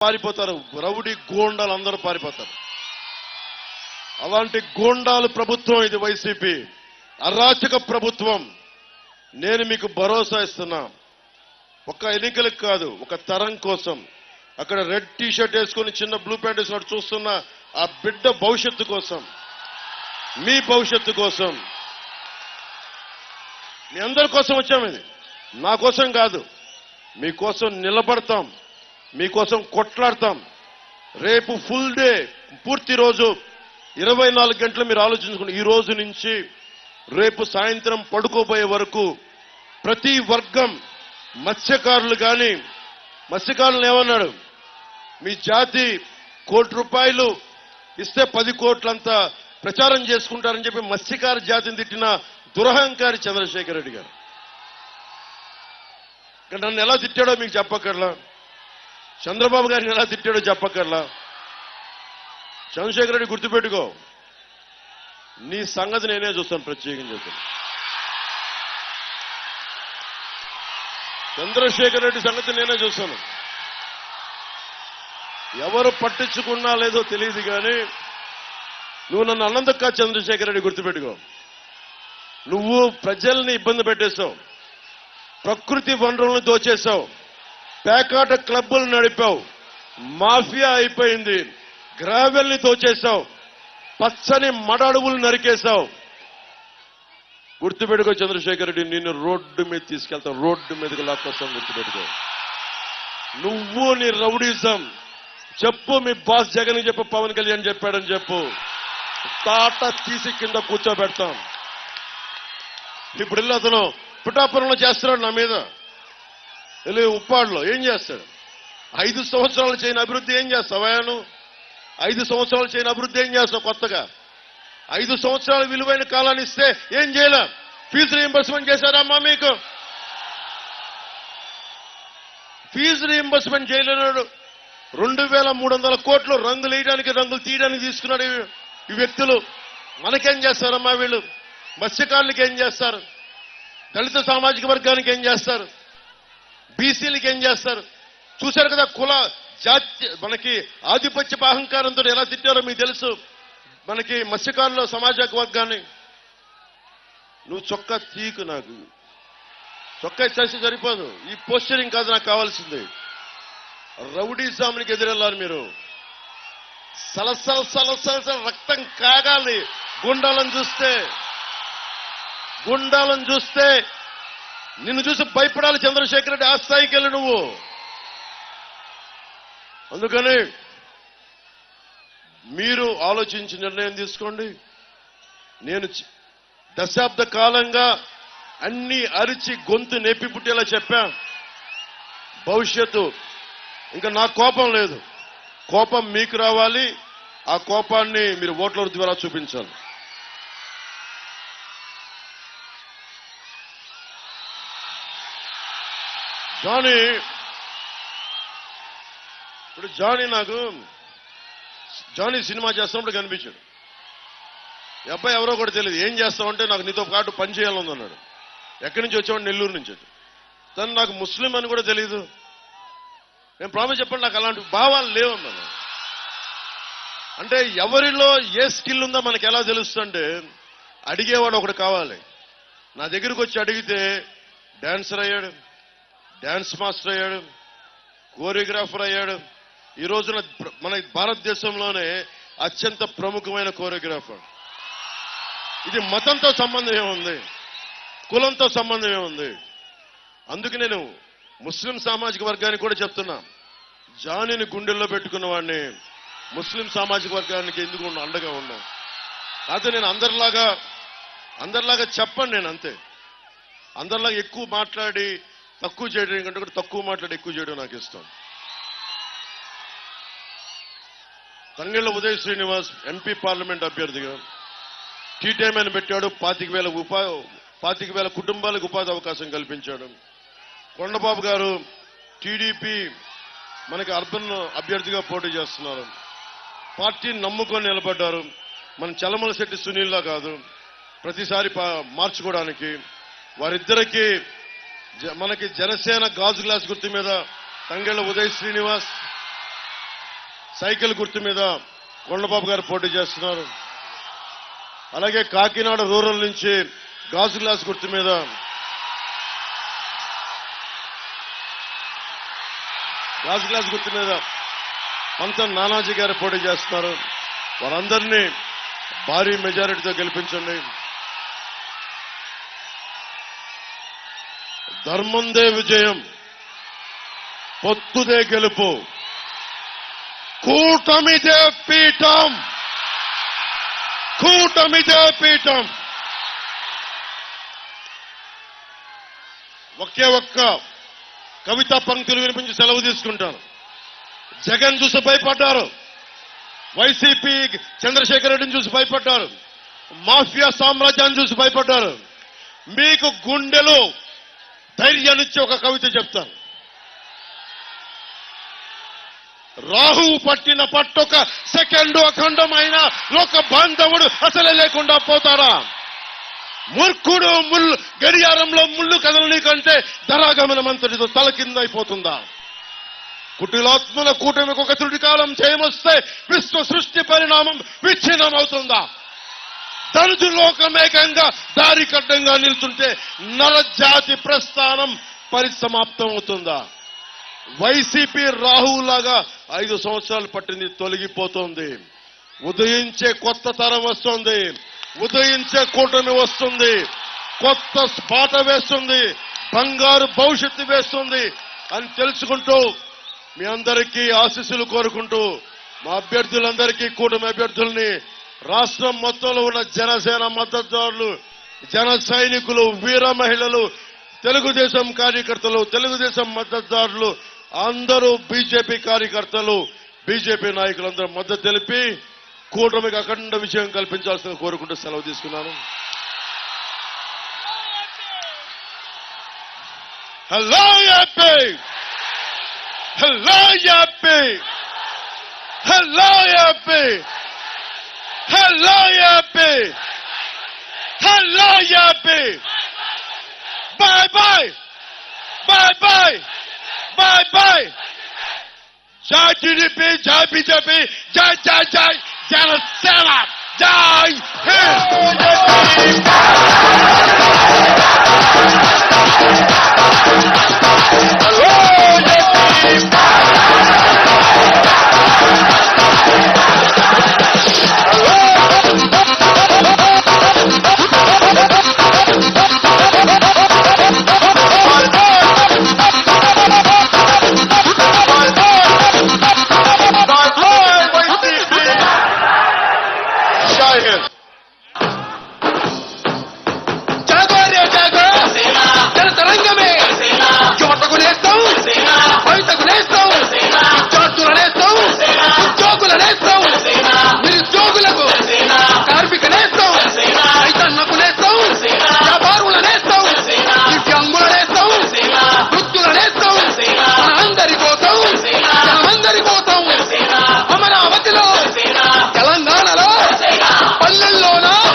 పారిపోతారు. రౌడీ గోండాలు అందరూ పారిపోతారు. అలాంటి గోండాలు ప్రభుత్వం ఇది. వైసీపీ అరాచక ప్రభుత్వం. నేను మీకు భరోసా ఇస్తున్నా, ఒక ఎన్నికలకు కాదు, ఒక తరం కోసం. అక్కడ రెడ్ టీ షర్ట్ వేసుకుని చిన్న బ్లూ ప్యాంట్ వేసుకున్నట్టు చూస్తున్న ఆ బిడ్డ భవిష్యత్తు కోసం, మీ భవిష్యత్తు కోసం, మీ అందరి కోసం వచ్చాము. ఇది నా కోసం కాదు, మీకోసం నిలబడతాం, మీకోసం కొట్లాడతాం. రేపు ఫుల్ డే, పూర్తి రోజు 24 గంటలు మీరు ఆలోచించుకోండి. ఈ రోజు నుంచి రేపు సాయంత్రం పడుకోబోయే వరకు ప్రతి వర్గం, మత్స్యకారులు కానీ, మత్స్యకారులు ఏమన్నాడు, మీ జాతి ₹1 ఇస్తే 10 కోట్లంతా ప్రచారం చేసుకుంటారని చెప్పి మత్స్యకార జాతిని తిట్టిన దురహంకారి చంద్రశేఖర్ రెడ్డి గారు. నన్ను ఎలా తిట్టాడో మీకు చెప్పక్కర్లా, చంద్రబాబు గారిని ఎలా తిట్టాడో చెప్పక్కర్లా. చంద్రశేఖర్ రెడ్డి గుర్తుపెట్టుకో, నీ సంగతి నేనే చూస్తాను, ప్రత్యేకంగా చూస్తాను. చంద్రశేఖర్ రెడ్డి సంగతి నేనే చూస్తాను. ఎవరు పట్టించుకున్నా లేదో తెలియదు కానీ నువ్వు నన్ను అన్నందుకు కాదు చంద్రశేఖర్ రెడ్డి, గుర్తుపెట్టుకో. నువ్వు ప్రజల్ని ఇబ్బంది పెట్టేశావు, ప్రకృతి వనరులను దోచేశావు, పేకాట క్లబ్బులు నడిపావు, మాఫియా అయిపోయింది, గ్రావెల్ని దోచేశావు, పచ్చని మడ అడవులు నరికేశావు. గుర్తుపెట్టుకో చంద్రశేఖర్ రెడ్డి, నిన్ను రోడ్డు మీద తీసుకెళ్తావు, రోడ్డు మీదకి లాక్కొస్తాం. గుర్తుపెట్టుకో. నువ్వు నీ రౌడీజం చెప్పు, మీ బాస్ జగన్ చెప్పు, పవన్ కళ్యాణ్ చెప్పాడని చెప్పు, తాట తీసి కింద కూర్చోబెడతాం. ఇప్పుడు వెళ్ళి అతను పిఠాపురంలో చేస్తున్నాడు నా మీద, వెళ్ళి ఉప్పాడులో ఏం చేస్తాడు? 5 సంవత్సరాలు చేయని అభివృద్ధి ఏం చేస్తావా? నువ్వు 5 సంవత్సరాలు చేయని అభివృద్ధి ఏం చేస్తావు కొత్తగా? 5 సంవత్సరాల విలువైన కాలాన్ని ఇస్తే ఏం చేయలే? ఫీజు రీయింబర్స్మెంట్ చేశారమ్మా మీకు? Fee reimbursement చేయలేనాడు. 2300 కోట్లు రంగులు వేయడానికి, రంగులు తీయడానికి తీసుకున్నాడు ఈ వ్యక్తులు. మనకేం చేస్తారమ్మా వీళ్ళు? మత్స్యకారులకి ఏం చేస్తారు? దళిత సామాజిక వర్గానికి ఏం చేస్తారు? బీసీలకి ఏం చేస్తారు? చూశారు కదా, కుల జాతి మనకి ఆధిపత్య అహంకారంతో ఎలా తిట్టారో మీకు తెలుసు. మనకి మత్స్యకారుల సమాజ వర్గాన్ని. నువ్వు చొక్కా తీకు, నాకు చొక్కా ఇచ్చేసి సరిపోదు. ఈ పోస్చరింగ్ కాదు నాకు కావాల్సింది. రౌడీజామునికి ఎదురెళ్ళాలి మీరు. సలసల సలసల రక్తం కాగాలి గుండాలను చూస్తే. గుండాలను చూస్తే నిన్ను చూసి భయపడాలి చంద్రశేఖర్ రెడ్డి. ఆ స్థాయికి వెళ్ళి నువ్వు. అందుకని మీరు ఆలోచించి నిర్ణయం తీసుకోండి. నేను దశాబ్ద కాలంగా అన్ని అరిచి గొంతు నెప్పి పుట్టేలా చెప్పా. భవిష్యత్తు ఇంకా నా కోపం లేదు, కోపం మీకు రావాలి. ఆ కోపాన్ని మీరు ఓట్ల ద్వారా చూపించాలి. జానీ, ఇప్పుడు జానీ సినిమా చేస్తున్నప్పుడు కనిపించాడు. ఈ అబ్బాయి ఎవరో కూడా తెలియదు. ఏం చేస్తామంటే నాకు నీతో పాటు పని చేయాలని అన్నాడు. ఎక్కడి నుంచి వచ్చాడు? నెల్లూరు నుంచి. తను నాకు ముస్లిం అని కూడా తెలియదు. నేను ప్రామిస్ చెప్పండి, నాకు అలాంటి భావాలు లేవన్నాను. అంటే ఎవరిలో ఏ స్కిల్ ఉందో మనకు ఎలా తెలుస్తుంటే అడిగేవాడు ఒకడు కావాలి. నా దగ్గరికి వచ్చి అడిగితే డాన్సర్ అయ్యాడు, డాన్స్ మాస్టర్ అయ్యాడు, కోరియోగ్రాఫర్ అయ్యాడు. ఈ రోజున మన భారతదేశంలోనే అత్యంత ప్రముఖమైన కోరియోగ్రాఫర్. ఇది మతంతో సంబంధం ఏముంది? కులంతో సంబంధం ఏముంది? అందుకు నేను ముస్లిం సామాజిక వర్గానికి కూడా చెప్తున్నా, జానీని గుండెల్లో పెట్టుకున్న వాడిని ముస్లిం సామాజిక వర్గానికి ఎందుకు అండగా ఉన్నాం. అయితే నేను అందరిలాగా చెప్పండి. నేను అంతే, అందరిలాగా ఎక్కువ మాట్లాడి తక్కువ చేయడం కంటే కూడా తక్కువ మాట్లాడి ఎక్కువ చేయడం నాకు ఇష్టం. తంగెళ్ల ఉదయ్ శ్రీనివాస్ ఎంపీ పార్లమెంట్ అభ్యర్థిగా టీ-టైమ్ అని పెట్టాడు. 25,000 కుటుంబాలకు ఉపాధి అవకాశం కల్పించాడు. కొండబాబు గారు టీడీపీ మనకి అర్బన్ అభ్యర్థిగా పోటీ చేస్తున్నారు. పార్టీని నమ్ముకొని నిలబడ్డారు. మన చలమల శెట్టి సునీల్లా కాదు, ప్రతిసారి మార్చుకోవడానికి. వారిద్దరికీ మనకి జనసేన గాజు గ్లాస్ గుర్తు మీద తంగెళ్ల ఉదయ్ శ్రీనివాస్, సైకిల్ గుర్తు మీద కొండబాబు గారు పోటీ చేస్తున్నారు. అలాగే కాకినాడ రూరల్ నుంచి గాజు గ్లాస్ గుర్తు మీద పంతం నానాజీ గారు పోటీ చేస్తున్నారు. వారందరినీ భారీ మెజారిటీతో గెలిపించండి. ధర్మందే విజయం, పొత్తుదే గెలుపు, కూటమిదే పీఠం, కూటమిదే పీఠం. ఒకే ఒక్క కవితా పంక్తులు వినిపించి సెలవు తీసుకుంటాను. జగన్ చూసి భయపడ్డారు, వైసీపీ చంద్రశేఖర్ రెడ్డిని చూసి భయపడ్డారు, మాఫియా సామ్రాజ్యాన్ని చూసి భయపడ్డారు. మీకు గుండెలో ధైర్యాన్నిచ్చి ఒక కవిత చెప్తాను. రాహువు పట్టిన పట్టొక సెకండు అఖండమైన లోక బాంధవుడు అసలే లేకుండా పోతారా? మూర్ఖుడు గడియారంలో ముళ్ళు కదలని కంటే ధరాగమనమంతటితో తల కింద అయిపోతుందా? కుటిలాత్మల కూటమికి ఒక తుడి కాలం చేయమొస్తే విశ్వ సృష్టి పరిణామం విచ్ఛిన్నమవుతుందా? ధనుజు లోకమేకంగా దారి కడ్డంగా నిల్చుంటే నరజాతి ప్రస్థానం పరిసమాప్తం అవుతుందా? వైసీపీ రాహువులాగా 5 సంవత్సరాలు పట్టింది, తొలగిపోతుంది. ఉదయించే కొత్త తరం వస్తుంది, ఉదయించే కూటమి వస్తుంది, కొత్త బాట వేస్తుంది, బంగారు భవిష్యత్తు వేస్తుంది అని తెలుసుకుంటూ మీ అందరికీ ఆశీస్సులు కోరుకుంటూ మా అభ్యర్థులందరికీ, కూటమి అభ్యర్థుల్ని, రాష్ట్రం మొత్తంలో ఉన్న జనసేన మద్దతుదారులు, జన సైనికులు, వీర మహిళలు, తెలుగుదేశం కార్యకర్తలు, తెలుగుదేశం మద్దతుదారులు అందరూ, బీజేపీ కార్యకర్తలు, బీజేపీ నాయకులందరూ మద్దతు తెలిపి కూటమికి అఖండ విజయం కల్పించాల్సిన కోరుకుంటూ సెలవు తీసుకున్నాను. Hello AP, hello AP, hello AP, hello AP, hello AP. Bye bye, bye bye, bye bye. జై టీడీపీ, జై బీజేపీ, జై జై జై జనసేన, జై హింద్. ¡Let's go!